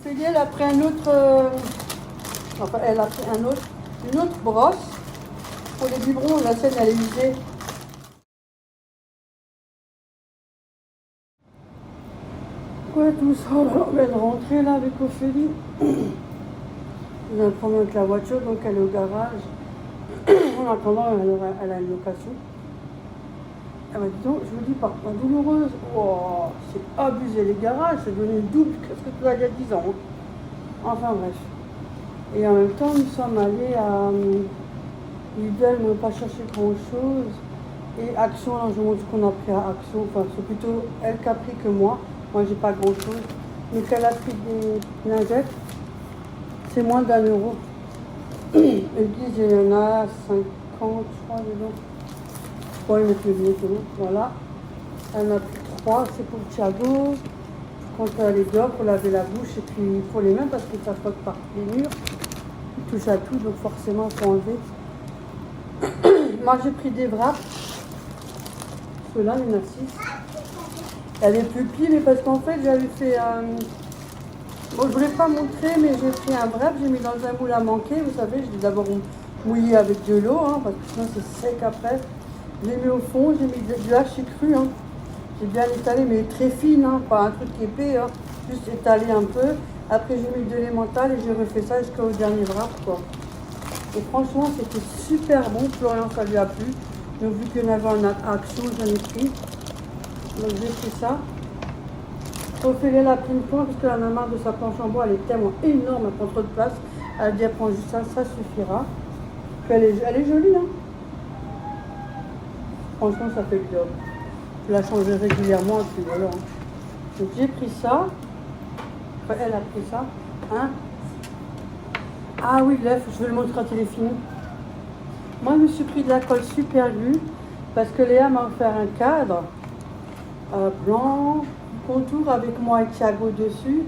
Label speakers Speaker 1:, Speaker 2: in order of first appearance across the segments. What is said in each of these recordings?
Speaker 1: Ophélie, elle a pris un autre... enfin, elle a pris une autre brosse. Pour les biberons, la scène, elle est usée. Ouais, tout ça, alors, on vient de rentrer là avec Ophélie. On a un problème avec la voiture, donc elle est au garage. En attendant, elle a une location. Elle m'a dit donc, je vous dis, par contre, douloureuse. Oh, c'est abusé les garages, c'est devenu double que ce que tu as il y a 10 ans. Enfin bref. Et en même temps, nous sommes allés à Lidl, elles n'ont pas cherché grand chose. Et Action, là, je vous montre ce qu'on a pris à Action. Enfin, c'est plutôt elle qui a pris que moi. Moi, j'ai pas grand chose. Donc, elle a pris des lingettes. C'est moins d'1 euro. Et puis, il y en a 50, je crois, dedans. Bon, ils mettent le billet, c'est bon. Voilà. Elle en a pris 3. C'est pour Thiago. Quand elle est dehors, pour laver la bouche. Et puis, pour les mains, parce que ça frotte par les murs. Il touche à tout, donc forcément, il faut enlever. Moi, j'ai pris des wraps. Ceux-là, il y en a 6. Elle est plus pile, mais parce qu'en fait, j'avais fait un... Bon, je voulais pas montrer, mais j'ai pris un wrap, j'ai mis dans un moule à manquer. Vous savez, je l'ai d'abord mouillé avec de l'eau, hein, parce que sinon c'est sec après. J'ai mis au fond, j'ai mis du hachis cru. Hein. J'ai bien étalé, mais très fine, hein, pas un truc épais, hein, juste étalé un peu. Après, j'ai mis de l'emmental et j'ai refait ça jusqu'au dernier wrap, quoi. Et franchement, c'était super bon. Florian, ça lui a plu. Donc, vu qu'il y en avait en Action, j'en ai pris. Donc, j'ai pris ça. Ophélie a pris une planche parce qu'elle en a marre de sa planche en bois. Elle est tellement énorme, elle prend trop de place. Elle a dit, elle prend juste ça, ça suffira. Puis elle est jolie, hein. Franchement, ça fait le job. Je la changerai régulièrement, et puis voilà. Hein. Donc, j'ai pris ça. Enfin, elle a pris ça. Hein. Ah oui, là, je vais le montrer quand il est fini. Moi, je me suis pris de la colle super glue parce que Léa m'a offert un cadre blanc, contour avec moi et Thiago dessus.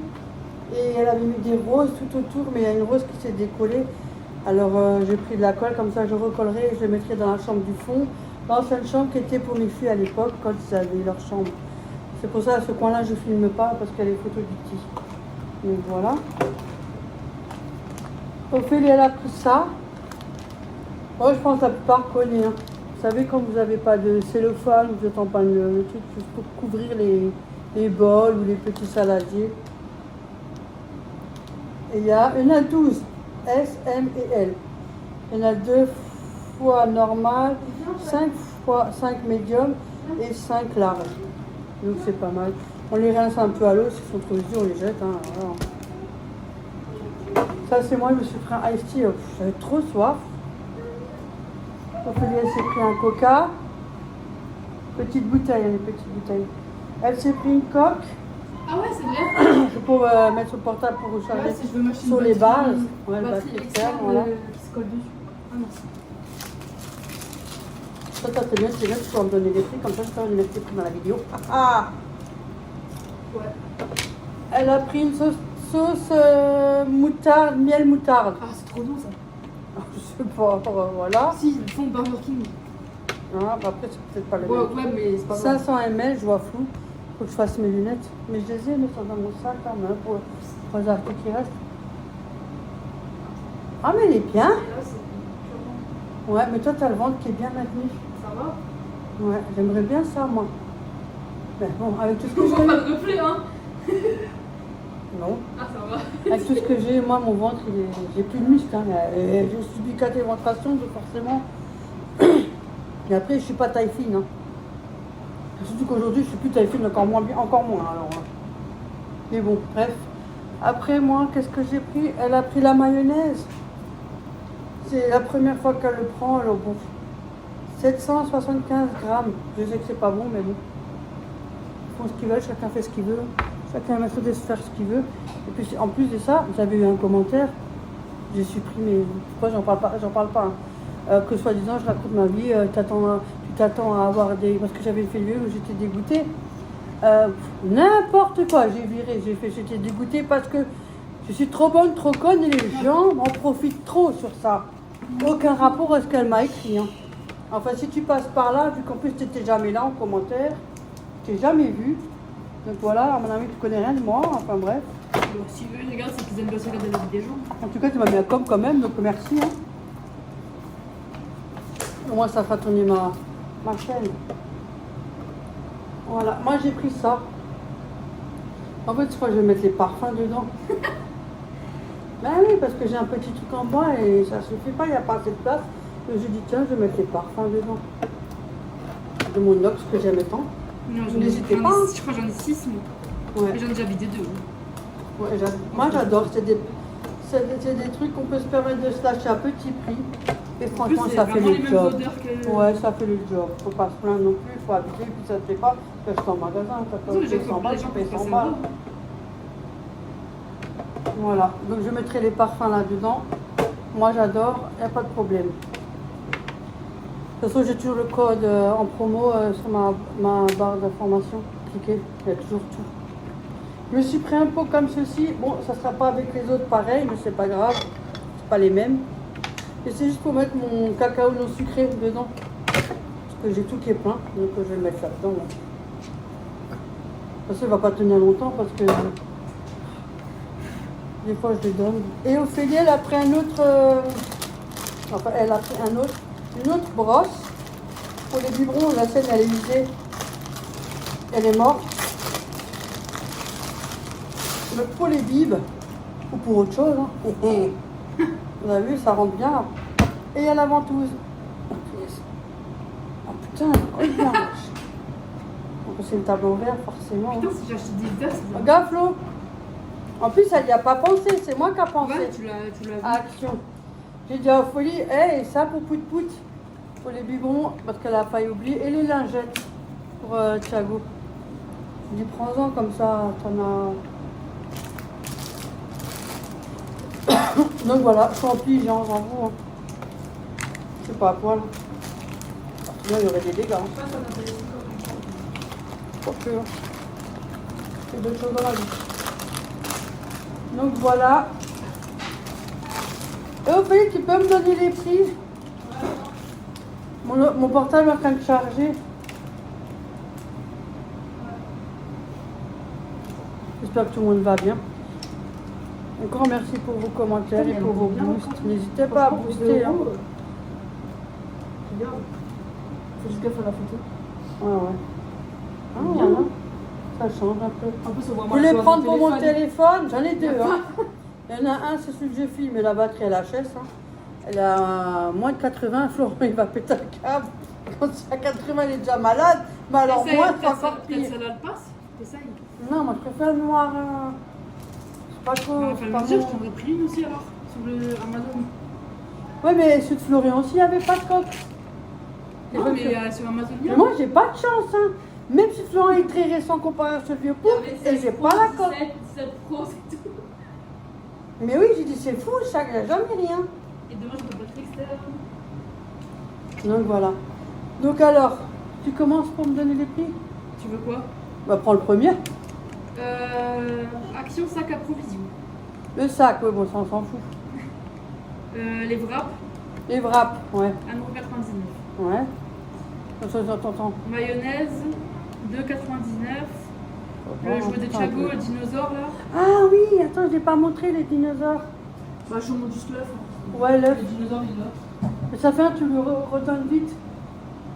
Speaker 1: Et elle avait mis des roses tout autour, mais il y a une rose qui s'est décollée. Alors, j'ai pris de la colle, comme ça je recollerai et je le mettrai dans la chambre du fond. L'ancienne chambre qui était pour mes filles à l'époque, quand ils avaient leur chambre. C'est pour ça, à ce coin-là, je ne filme pas parce qu'il y a les photos du petit. Donc voilà. Ophélie, elle a pris ça. Moi, je pense que la plupart connaissent. Hein. Vous savez, quand vous n'avez pas de cellophane, vous êtes en panne le truc juste pour couvrir les bols ou les petits saladiers. Et il y en a 12, S, M et L. Il y en a 2 fois normal, 5 médium et 5 larges. Donc c'est pas mal. On les rince un peu à l'eau, s'ils sont trop durs, on les jette. Hein, voilà. Ça, c'est moi, je me suis pris un iced tea. J'avais trop soif. Ophélie, elle s'est pris un coca. Petite bouteille, les petites bouteilles. Elle s'est pris une coque.
Speaker 2: Ah ouais, c'est bien.
Speaker 1: Pour mettre sur le portable pour recharger
Speaker 2: Ouais, si je veux m'acheter
Speaker 1: sur
Speaker 2: une
Speaker 1: les
Speaker 2: batterie,
Speaker 1: bases. Ouais, le
Speaker 2: batterie
Speaker 1: batterie
Speaker 2: externe
Speaker 1: externe, voilà.
Speaker 2: qui se colle dessus. Ah non.
Speaker 1: Ça, c'est bien, tu vas me donner des prix, comme ça, je peux les mettre les prix dans la vidéo. Ah.
Speaker 2: Ouais.
Speaker 1: Elle a pris une sauce moutarde, miel moutarde.
Speaker 2: Ah, c'est trop bon ça.
Speaker 1: Je sais pas, voilà.
Speaker 2: Si, ils font Burger King.
Speaker 1: Ah, bah après, c'est peut-être pas le
Speaker 2: Ouais,
Speaker 1: même.
Speaker 2: ouais, mais c'est pas grave.
Speaker 1: 500 ml, je vois flou. Faut que je fasse mes lunettes. Mais je les ai, mais sont dans mon sac quand même pour les articles qui restent. Ah, mais elle est bien.
Speaker 2: Et là, c'est purement.
Speaker 1: Ouais, mais toi, t'as le ventre qui est bien maintenu.
Speaker 2: Ça va?
Speaker 1: Ouais, j'aimerais bien ça, moi. Ben bon, avec tout ce que
Speaker 2: On voit pas
Speaker 1: j'ai.
Speaker 2: de reflet, hein?
Speaker 1: Non.
Speaker 2: Ah, ça va.
Speaker 1: Avec tout ce que j'ai, moi, mon ventre, j'ai plus de muscles. Hein. J'ai subi 4 éventrations, donc forcément. Et après, je suis pas taille fine. Hein. Surtout qu'aujourd'hui, je suis plus taille fine, encore moins. Alors. Mais bon, bref. Après, moi, qu'est-ce que j'ai pris? Elle a pris la mayonnaise. C'est la première fois qu'elle le prend. Alors bon, 775 grammes. Je sais que c'est pas bon, mais bon. Ils font ce qu'ils veulent, chacun fait ce qu'il veut. Chacun est maître de se faire ce qu'il veut. Et puis, en plus de ça, vous avez eu un commentaire. J'ai supprimé. Pourquoi j'en parle pas. Hein. Que soi-disant, je raconte ma vie. Tu t'attends à avoir des. Parce que j'avais fait lieu où j'étais dégoûtée. N'importe quoi, j'ai viré, j'étais dégoûtée parce que je suis trop bonne, trop conne et les gens en profitent trop sur ça. Aucun rapport à ce qu'elle m'a écrit. Hein. Enfin, si tu passes par là, vu qu'en plus tu n'étais jamais là en commentaire, tu n'es jamais vu. Donc voilà, à mon avis, tu connais rien de moi, enfin bref.
Speaker 2: Bon, si eux ils regardent, c'est qu'ils aiment bien se regarder la vie des gens.
Speaker 1: En tout cas, tu m'as mis un com quand même, donc merci. Hein. Au moins, ça fera tourner ma chaîne. Voilà, moi j'ai pris ça. En fait, je crois que je vais mettre les parfums dedans. Ben oui, parce que j'ai un petit truc en bois et ça suffit pas, il n'y a pas assez de place. Donc j'ai dit, tiens, je vais mettre les parfums dedans. De mon inox que j'aimais tant.
Speaker 2: Non,
Speaker 1: N'hésitez pas.
Speaker 2: Je crois que j'en ai 6 moi.
Speaker 1: Ouais.
Speaker 2: Mais j'en ai déjà vidé 2.
Speaker 1: Ouais, moi j'adore, c'est des trucs qu'on peut se permettre de se lâcher à petit prix. Et franchement, ça fait le job. Ouais, ça fait le job. Faut pas se plaindre non plus, faut habiter, puis ça te plaît pas, tu achètes en magasin, ça coûte 100 balles, tu payes 100 balles. Voilà, donc je mettrai les parfums là-dedans. Moi j'adore, il n'y a pas de problème. De toute façon, j'ai toujours le code en promo sur ma barre d'information. Cliquez, il y a toujours tout. Je me suis pris un pot comme ceci. Bon, ça ne sera pas avec les autres pareil, mais c'est pas grave. C'est pas les mêmes. Et c'est juste pour mettre mon cacao non sucré dedans. Parce que j'ai tout qui est plein. Donc je vais le mettre là-dedans. Là. De toute façon, il ne va pas tenir longtemps parce que des fois je les donne. Et Ophélie, elle a pris un autre. Enfin, elle a pris une autre brosse. Pour les biberons, la scène elle est usée. Elle est morte. Mais pour les bibes, ou pour autre chose, hein. Vous avez vu, ça rentre bien. Et il y a la ventouse. Oh putain, elle est blanche. Donc c'est une table en verre, forcément.
Speaker 2: Putain, si j'achète des verres, c'est bien.
Speaker 1: Regarde Flo. En plus, elle n'y a pas pensé, c'est moi qui ai pensé.
Speaker 2: Ouais, tu l'as vu.
Speaker 1: Action. J'ai dit à Folie, hey, ça pour Pout-Pout, pour les biberons, parce qu'elle a failli oublier, et les lingettes pour Thiago. Je dis, prends-en comme ça, t'en as. Donc voilà, je suis obligeant, j'en vous. Hein. C'est pas à poil. Sinon, il y aurait des dégâts. Hein. Pas sûr. C'est d'autres choses dans la vie. Donc voilà. Et au fait, tu peux me donner les prix? Mon portable est en train de charger. J'espère que tout le monde va bien. Encore merci pour vos commentaires et pour vos boosts. N'hésitez pas à booster. Hein.
Speaker 2: Regarde. Faut juste gaffe à la photo.
Speaker 1: Ouais. Ah, voilà. Ça change un peu.
Speaker 2: En plus, on voit
Speaker 1: Vous voulez prendre pour mon téléphone? J'en ai deux. Hein. Il y en a un, c'est celui que je filme, mais la batterie elle HS. Hein. Elle a moins de 80. Florent, il va péter un câble. Quand c'est à 80, il est déjà malade. Mais alors, moi, c'est encore pire.
Speaker 2: Peut-être celle-là le passe. T'essayes.
Speaker 1: Non, moi, je préfère le noir. C'est pas trop.
Speaker 2: Enfin,
Speaker 1: c'est pas
Speaker 2: je
Speaker 1: bon.
Speaker 2: t'en ai pris une aussi alors. Sur le Amazon.
Speaker 1: Ouais, mais ceux de Florian aussi, il n'y avait pas de coque.
Speaker 2: Non, mais sur Amazon, il y a.
Speaker 1: Mais moi, j'ai pas de chance. Hein. Même si Florent est très récent comparé à ce vieux pot, et j'ai pas la coque.
Speaker 2: 7 Pro, c'est tout.
Speaker 1: Mais oui, j'ai dit, c'est fou, ça, il n'y a jamais rien.
Speaker 2: Et demain, je peux batterie externe.
Speaker 1: Donc voilà. Donc alors, tu commences pour me donner les prix?
Speaker 2: Tu veux quoi?
Speaker 1: Bah, prends le premier.
Speaker 2: Action sac à provision.
Speaker 1: Le sac, ouais, bon, ça, on s'en fout.
Speaker 2: Les wraps,
Speaker 1: Les wraps, ouais.
Speaker 2: 1,99 €.
Speaker 1: Ouais. Attends.
Speaker 2: Mayonnaise, 2,99 €. Le jouet de Thiago, le dinosaure là.
Speaker 1: Ah oui, attends, je n'ai pas montré les dinosaures.
Speaker 2: Bah, je te montre juste l'œuf.
Speaker 1: Ouais, l'œuf.
Speaker 2: Le dinosaure, il est là.
Speaker 1: Mais ça fait un, tu le redonnes vite.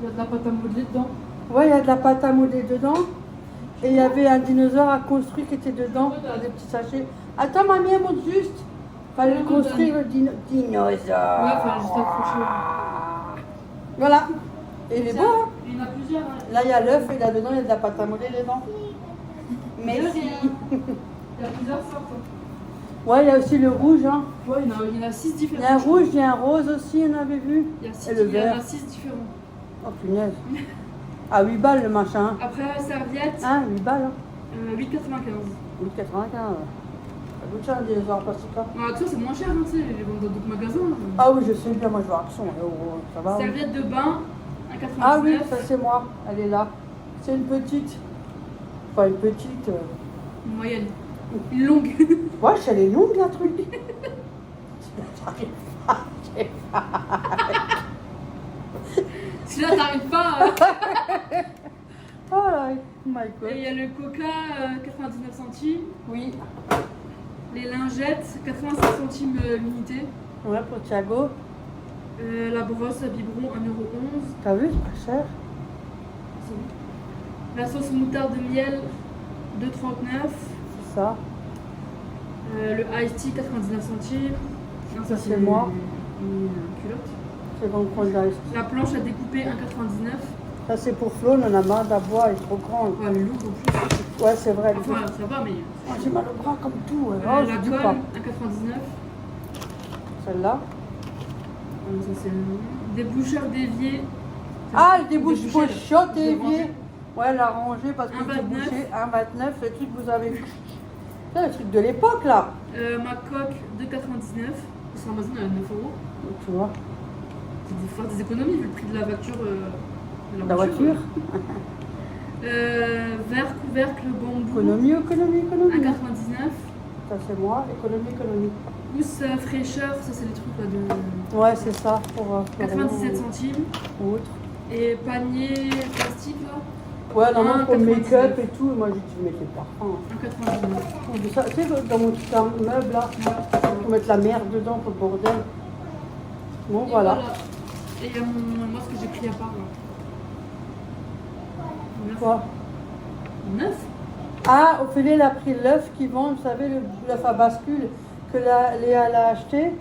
Speaker 2: Il y a de la pâte à modeler dedans.
Speaker 1: Ouais, il y a de la pâte à modeler dedans. Et il y avait un dinosaure à construire qui était dedans, dans des petits sachets. Attends, mamie, elle monte juste. Fallait construire le dinosaure.
Speaker 2: Ouais, fallait juste accrocher.
Speaker 1: Voilà. Et il est beau, hein.
Speaker 2: Il y en a plusieurs. Hein.
Speaker 1: Là, il y a l'œuf et là-dedans, il y a de la pâte à modeler dedans. Merci.
Speaker 2: Il y a plusieurs sortes. Hein.
Speaker 1: Ouais, il y a aussi le rouge, hein.
Speaker 2: Ouais, il y en a 6 différents.
Speaker 1: Il y a un rouge, il y a un rose aussi, on avait vu.
Speaker 2: Il y a 6
Speaker 1: Et le vert.
Speaker 2: 6 différents.
Speaker 1: Oh, punaise. À 8 balles le machin. Hein.
Speaker 2: Après, serviette,
Speaker 1: Hein, 8 balles. Hein.
Speaker 2: 8,95 €.
Speaker 1: 8,95. Ça coûte cher, un dinosaure plastique.
Speaker 2: Action, c'est moins cher, hein, tu sais, les ventes dans d'autres magasins.
Speaker 1: Ah oui, je sais bien, moi je vois Action. Ça va.
Speaker 2: Serviette de bain, 1,99 €.
Speaker 1: Ah oui, ça c'est moi. Elle est là. C'est une petite. Enfin, une petite.
Speaker 2: Une moyenne. Une longue.
Speaker 1: Wesh, elle est longue la truc. J'arrive pas.
Speaker 2: Si là, t'arrives pas.
Speaker 1: Oh là, my
Speaker 2: Et
Speaker 1: God.
Speaker 2: il y a le Coca, 99 centimes.
Speaker 1: Oui.
Speaker 2: Les lingettes, 85 centimes l'unité.
Speaker 1: Ouais, pour Thiago.
Speaker 2: La brosse à biberon, 1,11 €.
Speaker 1: T'as vu, c'est pas cher.
Speaker 2: La sauce moutarde de miel, 2,39 €.
Speaker 1: C'est ça.
Speaker 2: Le Ice Tea, 99 centimes. Non,
Speaker 1: Ça, c'est moi.
Speaker 2: Une culotte.
Speaker 1: C'est dans le coin de la
Speaker 2: La planche à découper, 1,99 €.
Speaker 1: Ça, c'est pour Flo, on en a marre d'avoir, elle est trop grande.
Speaker 2: Oh, elle est lourde en plus.
Speaker 1: Ouais, c'est vrai.
Speaker 2: Enfin, ça va, mais.
Speaker 1: Oh, j'ai mal au bras comme tout. Oh,
Speaker 2: la
Speaker 1: je dis
Speaker 2: colle,
Speaker 1: pas.
Speaker 2: 1,99 €.
Speaker 1: Celle-là.
Speaker 2: Ça, c'est des boucheurs d'évier.
Speaker 1: Ah, le débouche
Speaker 2: Débouché,
Speaker 1: pochotte
Speaker 2: je l'ai
Speaker 1: évier.
Speaker 2: rangé.
Speaker 1: Ouais, elle a rangé parce que
Speaker 2: 1,29
Speaker 1: c'est bouché. 1,29, le truc que vous avez vu. C'est le truc de l'époque, là.
Speaker 2: Ma coque, 2,99 €. Sur Amazon, elle est à 9 €.
Speaker 1: Tu vois,
Speaker 2: C'est des faire des économies vu le prix de la voiture. De
Speaker 1: la voiture.
Speaker 2: Verre, couvercle, bambou.
Speaker 1: Économie.
Speaker 2: 1,99 €.
Speaker 1: Ça, c'est moi. Économie.
Speaker 2: Housse fraîcheur, ça c'est les trucs là de.
Speaker 1: Ouais, c'est ça. Pour
Speaker 2: 97 centimes.
Speaker 1: Autre.
Speaker 2: Et panier plastique là,
Speaker 1: Ouais, non, non, pour le
Speaker 2: 1,99.
Speaker 1: make-up et tout. Moi, j'ai dit, mais c'est parfum.
Speaker 2: 1,99 €.
Speaker 1: Ça, tu sais, dans mon petit meuble, là, pour mettre la merde dedans pour le bordel. Bon,
Speaker 2: Et
Speaker 1: voilà.
Speaker 2: Et il y a moi ce que j'ai pris à part là. 9.
Speaker 1: Quoi?
Speaker 2: 9.
Speaker 1: Ah, Ophélie, elle a pris l'œuf qu'ils vendent, vous savez, l'œuf à bascule que Léa elle a acheté.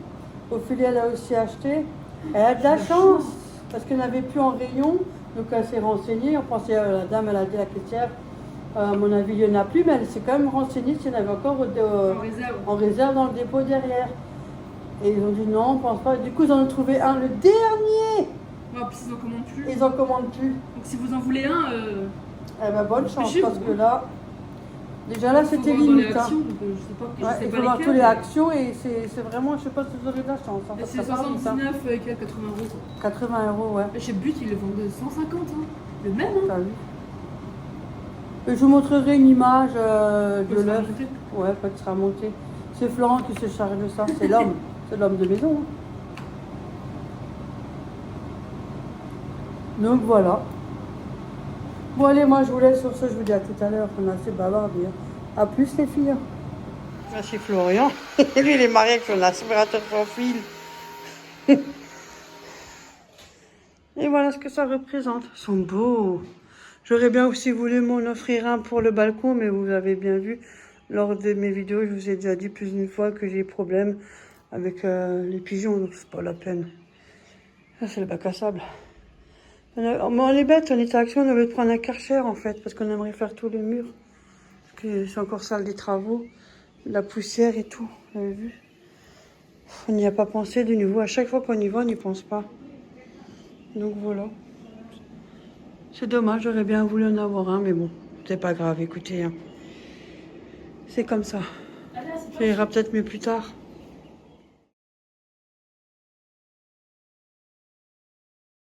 Speaker 1: Ophélie, elle a aussi acheté. Elle a de la chance parce qu'elle n'avait plus en rayon. Donc elle s'est renseignée. On pensait, la dame, elle a dit à la caissière, à mon avis, il n'y en a plus, mais elle s'est quand même renseignée s'il y en avait encore
Speaker 2: En réserve.
Speaker 1: en réserve dans le dépôt derrière. Et ils ont dit non, on ne pense pas. Du coup, ils en ont trouvé un, le dernier.
Speaker 2: Ouais, puis ils en commandent plus.
Speaker 1: Ils en commandent plus.
Speaker 2: Donc si vous en voulez un,
Speaker 1: Eh ben, bonne chance
Speaker 2: Dépêchez-vous.
Speaker 1: parce que là, déjà là,
Speaker 2: faut
Speaker 1: c'était
Speaker 2: voir dans les
Speaker 1: limite. Hein.
Speaker 2: actions, donc, je sais pas, je
Speaker 1: Ouais,
Speaker 2: sais
Speaker 1: il
Speaker 2: pas
Speaker 1: faut voir
Speaker 2: lesquelles,
Speaker 1: toutes les
Speaker 2: mais-
Speaker 1: actions et c'est vraiment, je sais pas si vous aurez de la chance. Hein,
Speaker 2: Et
Speaker 1: parce
Speaker 2: c'est
Speaker 1: que ça part vite, hein.
Speaker 2: 79 avec 80 €. Quoi.
Speaker 1: 80 €, ouais.
Speaker 2: Et chez But, ils le vendent 150. Hein. Le même, hein.
Speaker 1: T'as vu. Et je vous montrerai une image de
Speaker 2: Quand ça sera
Speaker 1: l'œuf.
Speaker 2: monté.
Speaker 1: Ouais, quand il sera monté. C'est Florent qui se charge de ça. C'est l'homme. C'est l'homme de maison. Hein. Donc voilà. Bon allez, moi je vous laisse sur ce. Je vous dis à tout à l'heure. On a assez bavardé. Hein. À plus les filles. Là c'est Florian. Lui il est marié avec son aspirateur sans fil. Et voilà ce que ça représente. Ils sont beaux. J'aurais bien aussi voulu m'en offrir un pour le balcon, mais vous avez bien vu lors de mes vidéos, je vous ai déjà dit plus d'une fois que j'ai des problèmes avec les pigeons, donc c'est pas la peine. Ça c'est le bac à sable. On est bête, on était à Action, on avait prendre un Karcher en fait, parce qu'on aimerait faire tous les murs. Parce que c'est encore sale des travaux, la poussière et tout, vous avez vu. On n'y a pas pensé de nouveau, à chaque fois qu'on y va, on n'y pense pas. Donc voilà. C'est dommage, j'aurais bien voulu en avoir un, mais bon, c'est pas grave, écoutez. Hein. C'est comme ça. Ça ira peut-être mieux plus tard.